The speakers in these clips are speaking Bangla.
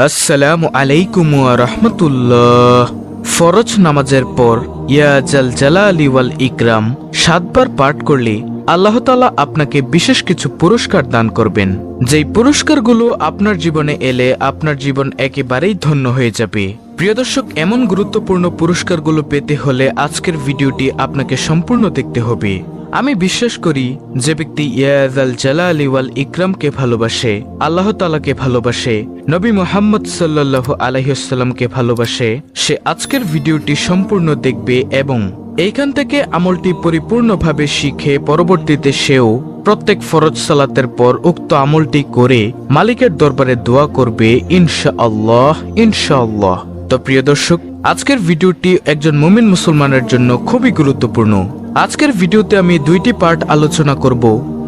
আসসালামু আলাইকুম ওয়া রাহমাতুল্লাহ। ফরজ নামাজের পর ইয়া জাল জালালি ওয়াল ইকরাম 7 বার পাঠ করলে আল্লাহ তাআলা আপনাকে বিশেষ কিছু পুরস্কার দান করবেন। যেই পুরস্কারগুলো আপনার জীবনে এলে আপনার জীবন একেবারেই ধন্য হয়ে যাবে। প্রিয় দর্শক, এমন গুরুত্বপূর্ণ পুরস্কারগুলো পেতে হলে আজকের ভিডিওটি আপনাকে সম্পূর্ণ দেখতে হবে। আমি বিশ্বাস করি যে ব্যক্তি ইয়া জাল জালালি ওয়াল ইকরামকে ভালোবাসে, আল্লাহ তাআলাকে ভালোবাসে, নবী মুহাম্মদ সাল্লাল্লাহু আলাইহি ওয়াসাল্লামকে ভালোবাসে, সে আজকের ভিডিওটি সম্পূর্ণ দেখবে এবং এইখান থেকে আমলটি পরিপূর্ণভাবে শিখে পরবর্তীতে সেও প্রত্যেক ফরজ সালাতের পর উক্ত আমলটি করে মালিকের দরবারে দোয়া করবে ইনশাআল্লাহ ইনশাআল্লাহ। তো প্রিয় দর্শক, আজকের ভিডিওটি একজন মুমিন মুসলমানের জন্য খুবই গুরুত্বপূর্ণ। আজকের ভিডিওতে আমি 2টি পার্ট আলোচনা করব।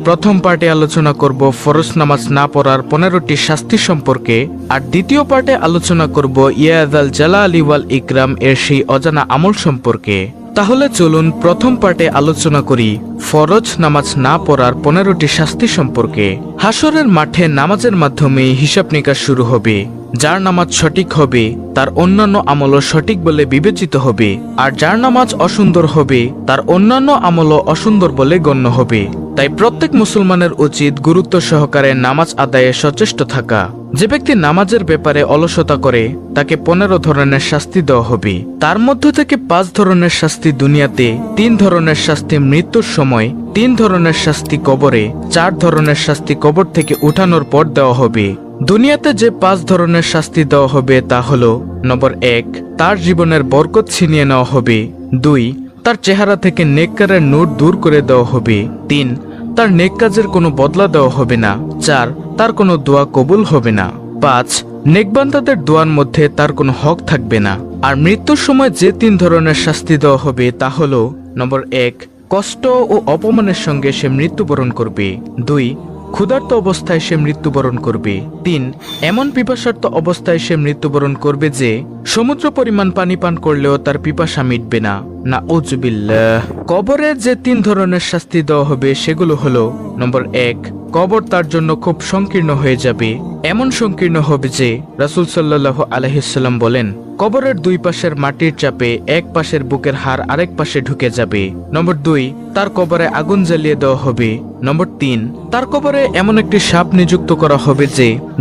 প্রথম পার্টে আলোচনা করব ফরজ নামাজ না পড়ার 15টি শাস্তি সম্পর্কে, আর দ্বিতীয় পার্টে আলোচনা করব ইয়া জাল জালালি ওয়াল ইকরাম এর সেই অজানা আমল সম্পর্কে। তাহলে চলুন প্রথম পার্টে আলোচনা করি ফরজ নামাজ না পড়ার 15টি শাস্তি সম্পর্কে। হাসরের মাঠে নামাজের মাধ্যমে হিসাব নিকাশ শুরু হবে। যার নামাজ সঠিক হবে তার অন্যান্য আমলও সঠিক বলে বিবেচিত হবে, আর যার নামাজ অসুন্দর হবে তার অন্যান্য আমলও অসুন্দর বলে গণ্য হবে। তাই প্রত্যেক মুসলমানের উচিত গুরুত্ব সহকারে নামাজ আদায়ে সচেষ্ট থাকা। যে ব্যক্তি নামাজের ব্যাপারে অলসতা করে তাকে 15 ধরনের শাস্তি দেওয়া হবে। তার মধ্য থেকে 5 ধরনের শাস্তি দুনিয়াতে, 3 ধরনের শাস্তি মৃত্যুর সময়, 3 ধরনের শাস্তি কবরে, 4 ধরনের শাস্তি কবর থেকে উঠানোর পর দেওয়া হবে। দুনিয়াতে যে 5 ধরনের শাস্তি দেওয়া হবে তা হলো: নম্বর 1, তার জীবনের বরকত ছিনিয়ে নেওয়া হবে। 2, তার চেহারা থেকে নেককারের নূর দূর করে দেওয়া হবে। 3, তার নেক কাজের কোনো বদলা দেওয়া হবে না। 4, তার কোনো দোয়া কবুল হবে না। 5, নেকবান্দাদের দোয়ার মধ্যে তার কোনো হক থাকবে না। আর মৃত্যুর সময় যে 3 ধরনের শাস্তি দেওয়া হবে তা হলো: নম্বর 1, কষ্ট ও অপমানের সঙ্গে সে মৃত্যুবরণ করবে। 2, ক্ষুধার্ত অবস্থায় সে মৃত্যুবরণ করবে। 3, এমন পিপাসার্ত অবস্থায় সে মৃত্যুবরণ করবে যে সমুদ্র পরিমাণ পানি পান করলেও তার পিপাসা মিটবে না। নাউজুবিল্লাহ। কবরে যে 3 ধরনের শাস্তি দেওয়া হবে সেগুলো হলো: নম্বর 1, কবর তার জন্য খুব সংকীর্ণ হয়ে যাবে। এমন সংকীর্ণ হবে যে রাসূল সাল্লাল্লাহু আলাইহি ওয়াসাল্লাম বলেন, কবরের 2 পাশের মাটির চাপে এক পাশের বুকের হাড় আরেক পাশে ঢুকে যাবে। নম্বর 2, তার কবরে আগুন জ্বালিয়ে দেওয়া হবে। নম্বর 3, তার কবরে এমন একটি সাপ নিযুক্ত করা হবে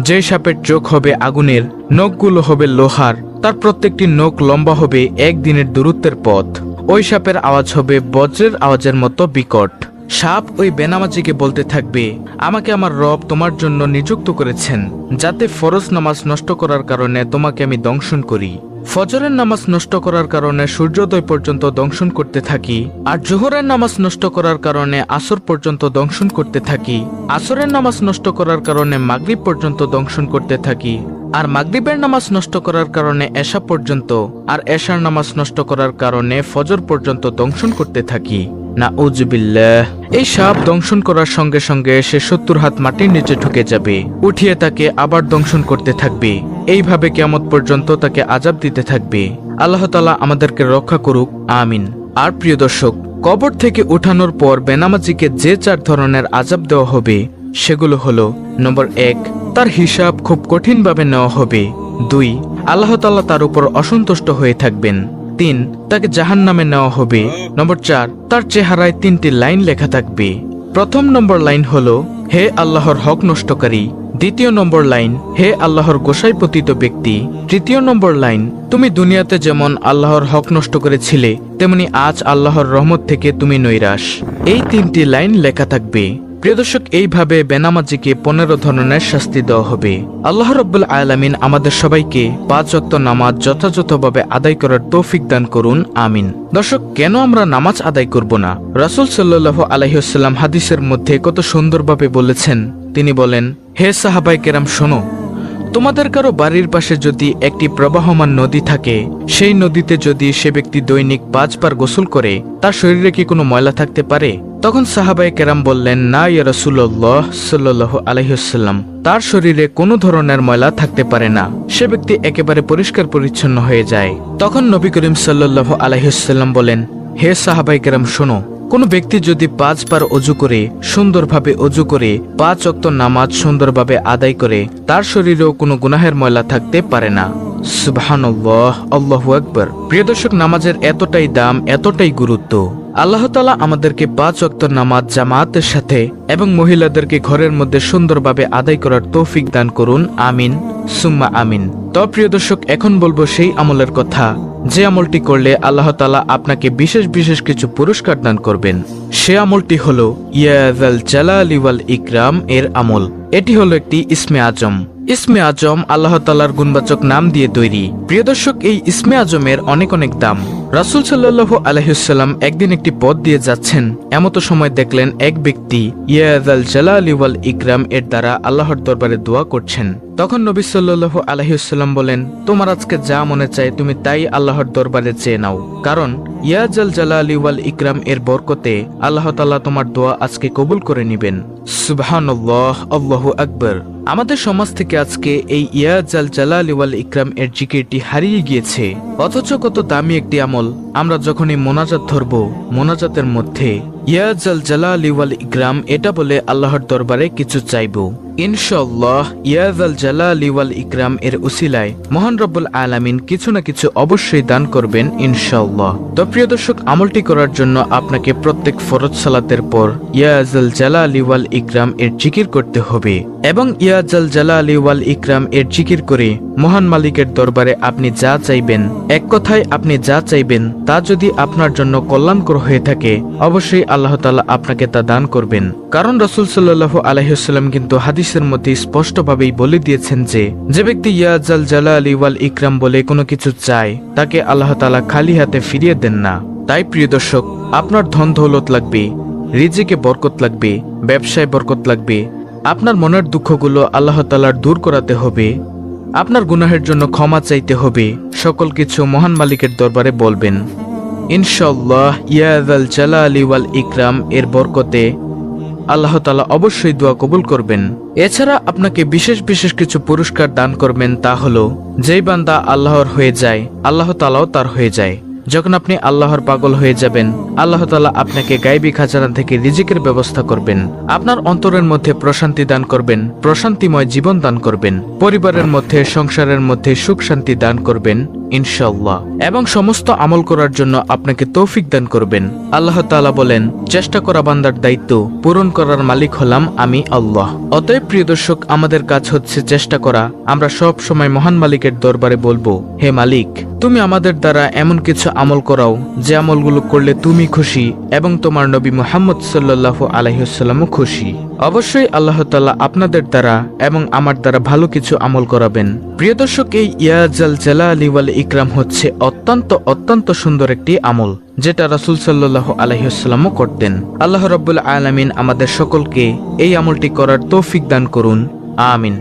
যে সাপের চোখ হবে আগুনের, নখগুলো হবে লোহার, তার প্রত্যেকটি নখ লম্বা হবে 1 দিনের দূরত্বের পথ। ওই সাপের আওয়াজ হবে বজ্রের আওয়াজের মতো বিকট। সাপ ওই বেনামাজিকে বলতে থাকবে, আমাকে আমার রব তোমার জন্য নিযুক্ত করেছেন যাতে ফরজ নামাজ নষ্ট করার কারণে তোমাকে আমি দংশন করি। ফজরের নামাজ নষ্ট করার কারণে সূর্যোদয় পর্যন্ত দংশন করতে থাকি, আর জোহরের নামাজ নষ্ট করার কারণে আসর পর্যন্ত দংশন করতে থাকি, আসরের নামাজ নষ্ট করার কারণে মাগরিব পর্যন্ত দংশন করতে থাকি, আর মাগরিবের নামাজ নষ্ট করার কারণে এশা পর্যন্ত, আর এশার নামাজ নষ্ট করার কারণে ফজর পর্যন্ত দংশন করতে থাকি। নাউজুবিল্লাহ। এই সাপ দংশন করার সঙ্গে সঙ্গে সে 70 হাত মাটির নিচে ঢুকে যাবে, উঠিয়ে তাকে আবার দংশন করতে থাকবে। এইভাবে কিয়ামত পর্যন্ত তাকে আযাব দিতে থাকবে। আল্লাহ তাআলা আমাদেরকে রক্ষা করুক, আমিন। আর প্রিয় দর্শক, কবর থেকে উঠানোর পর বেনামাজিকে যে 4 ধরনের আযাব দেওয়া হবে সেগুলো হলো: নম্বর 1, তার হিসাব খুব কঠিনভাবে নেওয়া হবে। 2, আল্লাহ তাআলা তার উপর অসন্তুষ্ট হয়ে থাকবেন। 3, তাকে জাহান্নামে নেওয়া হবে। নম্বর 4, তার চেহারায় 3টি লাইন লেখা থাকবে। প্রথম নম্বর লাইন হলো, হে আল্লাহর হক নষ্টকারী। দ্বিতীয় নম্বর লাইন, হে আল্লাহর গোসাই পতিত ব্যক্তি। তৃতীয় নম্বর লাইন, তুমি দুনিয়াতে যেমন আল্লাহর হক নষ্ট করেছিলে তেমনি আজ আল্লাহর রহমত থেকে তুমি নৈরাশ। এই 3টি লাইন লেখা থাকবে। প্রিয় দর্শক, এইভাবে বেনামাজিকে 15 ধরনের শাস্তি দেওয়া হবে। আল্লাহ রাব্বুল আলামিন আমাদের সবাইকে 5 ওয়াক্ত নামাজ যথাযথভাবে আদায় করার তৌফিক দান করুন, আমিন। দর্শক, কেন আমরা নামাজ আদায় করব না? রাসূল সাল্লাল্লাহু আলাইহি ওয়াসাল্লাম হাদিসের মধ্যে কত সুন্দরভাবে বলেছেন। তিনি বলেন, হে সাহাবায়ে কেরাম, শোনো, তোমাদের কারো বাড়ির পাশে যদি একটি প্রবাহমান নদী থাকে, সেই নদীতে যদি সে ব্যক্তি দৈনিক 5 বার গোসল করে তার শরীরে কি কোনো ময়লা থাকতে পারে? তখন সাহাবায়ে কেরাম বললেন, না ইয়া রাসূলুল্লাহ সাল্লাল্লাহু আলাইহি ওয়াসাল্লাম, তার শরীরে কোনো ধরনের ময়লা থাকতে পারে না, সে ব্যক্তি একেবারে পরিষ্কার পরিচ্ছন্ন হয়ে যায়। তখন নবী করিম সাল্লাল্লাহু আলাইহি ওয়াসাল্লাম বলেন, হে সাহাবায়ে কেরাম, শোনো, কোনো ব্যক্তি যদি 5 বার অজু করে সুন্দরভাবে অজু করে 5 ওয়াক্ত নামাজ সুন্দরভাবে আদায় করে তার শরীরেও কোনো গুনাহের ময়লা থাকতে পারে না। সুবহানাল্লাহ, আল্লাহু আকবার। প্রিয় দর্শক, নামাজের এতটাই দাম, এতটাই গুরুত্ব। আল্লাহ তাআলা আমাদেরকে 5 ওয়াক্ত নামাজ জামাতের সাথে এবং মহিলাদেরকে ঘরের মধ্যে সুন্দরভাবে আদায় করার তৌফিক দান করুন। আমিন সুম্মা আমিন। তো প্রিয় দর্শক, এখন বলবো সেই আমলের কথা যে আমলটি করলে আল্লাহ তাআলা আপনাকে বিশেষ বিশেষ কিছু পুরস্কার দান করবেন। সে আমলটি হলো ইয়া যাল জালালি ওয়াল ইকরাম এর আমল। এটি হলো একটি ইসমে আজম। ইসমে আজম আল্লাহ তাআলার গুণবাচক নাম দিয়ে তৈরি। প্রিয় দর্শক, এই ইসমে আজমের অনেক অনেক দাম। রাসূল সাল্লাল্লাহু আলাইহি ওয়াসাল্লাম একদিন একটি পথ দিয়ে যাচ্ছেন, এমতো সময় দেখলেন এক ব্যক্তি ইয়া যাল জালালি ওয়াল ইকরাম এর দ্বারা আল্লাহর দরবারে দোয়া করছেন। তখন নবী সাল্লাল্লাহু আলাইহি ওয়াসাল্লাম বলেন, তোমার আজকে যা মনে চায় তুমি তাই আল্লাহর দরবারে চেয়ে নাও, কারণ ইয়া জাল জালালি ওয়াল ইকরাম এর বরকতে আল্লাহ তাআলা তোমার দোয়া আজকে কবুল করে নেবেন। সুবহানাল্লাহ, আল্লাহু আকবার। আমাদের সমাজ থেকে আজকে এই ইয়া জাল জালালি ওয়াল ইকরাম এর জিকিরটি হারিয়ে গিয়েছে। অথচ কত দামি একটি আমল। আমরা যখনই মোনাজাত ধরব, মোনাজাতের মধ্যে ইয়া জাল জালালি ওয়াল ইকরাম এটা বলে আল্লাহর দরবারে কিছু চাইবো। ইনশাআল্লাহ ইয়া জাল জালালি ওয়াল ইকরাম এর উসিলায় মহান রব্বুল আলামিন কিছু না কিছু অবশ্যই দান করবেন ইনশাআল্লাহ। তো প্রিয় দর্শক, আমলটি করার জন্য আপনাকে প্রত্যেক ফরজ সালাতের পর ইয়া জাল জালালি ওয়াল ইকরাম এর জিকির করতে হবে এবং ইয়া জাল জালালি ওয়াল ইকরাম এর জিকির করে মহান মালিকের দরবারে আপনি যা চাইবেন, এক কথায় আপনি যা চাইবেন তা যদি আপনার জন্য কল্যাণকর হয়ে থাকে অবশ্যই আল্লাহ তাআলা আপনাকে তা দান করবেন। কারণ রাসূল সাল্লাল্লাহু আলাইহি ওয়াসাল্লাম কিন্তু হাদিসের মধ্যে স্পষ্টভাবেই বলে দিয়েছেন যে ব্যক্তি ইয়া জাল জালালি ওয়াল ইকরাম বলে কোনো কিছু চায় তাকে আল্লাহ তাআলা খালি হাতে ফিরিয়ে দেন না। তাই প্রিয় দর্শক, আপনার ধন দৌলত লাগবে, রিজিকে বরকত লাগবে, ব্যবসায় বরকত লাগবে, আপনার মনের দুঃখগুলো আল্লাহ তাআলার দূর করাতে হবে, আপনার গুনাহের জন্য ক্ষমা চাইতে হবে, সকল কিছু মহান মালিকের দরবারে বলবেন। ইনশাআল্লাহ ইয়া যাল জালালি ওয়াল ইকরাম এর বরকতে আল্লাহ তাআলা অবশ্যই দোয়া কবুল করবেন। এছাড়া আপনাকে বিশেষ বিশেষ কিছু পুরস্কার দান করবেন। তা হলো, যেই বান্দা আল্লাহর হয়ে যায় আল্লাহ তাআলাও তার হয়ে যায়। যখন আপনি আল্লাহর পাগল হয়ে যাবেন আল্লাহ তাআলা আপনাকে গায়বী খাজানা থেকে রিজিকের ব্যবস্থা করবেন, আপনার অন্তরের মধ্যে প্রশান্তি দান করবেন, প্রশান্তিময় জীবন দান করবেন, পরিবারের মধ্যে সংসারের মধ্যে সুখ শান্তি দান করবেন ইনশাআল্লাহ, এবং সমস্ত আমল করার জন্য আপনাকে তৌফিক দান করবেন। আল্লাহ তাআলা বলেন, চেষ্টা করা বান্দার দায়িত্ব, পূরণ করার মালিক হলাম আমি আল্লাহ। অতএব প্রিয় দর্শক, আমাদের কাজ হচ্ছে চেষ্টা করা। আমরা সব সময় মহান মালিকের দরবারে বলবো, হে মালিক, তুমি আমাদের দ্বারা এমন কিছু আমল করাও যে আমলগুলো করলে তুমি খুশি এবং তোমার নবী মুহাম্মদ সাল্লাল্লাহু আলাইহি ওয়াসাল্লামও খুশি। অবশ্যই আল্লাহ তাআলা আপনাদের দ্বারা এবং আমার দ্বারা ভালো কিছু আমল করাবেন। প্রিয় দর্শক, এই ইয়া জাল জালালি ওয়াল ইকরাম হচ্ছে অত্যন্ত সুন্দর একটি আমল, যেটা রাসূল সাল্লাল্লাহু আলাইহি ওয়াসাল্লামও করতেন। আল্লাহ রাব্বুল আলামিন আমাদের সকলকে এই আমলটি করার তৌফিক দান করুন। আমিন।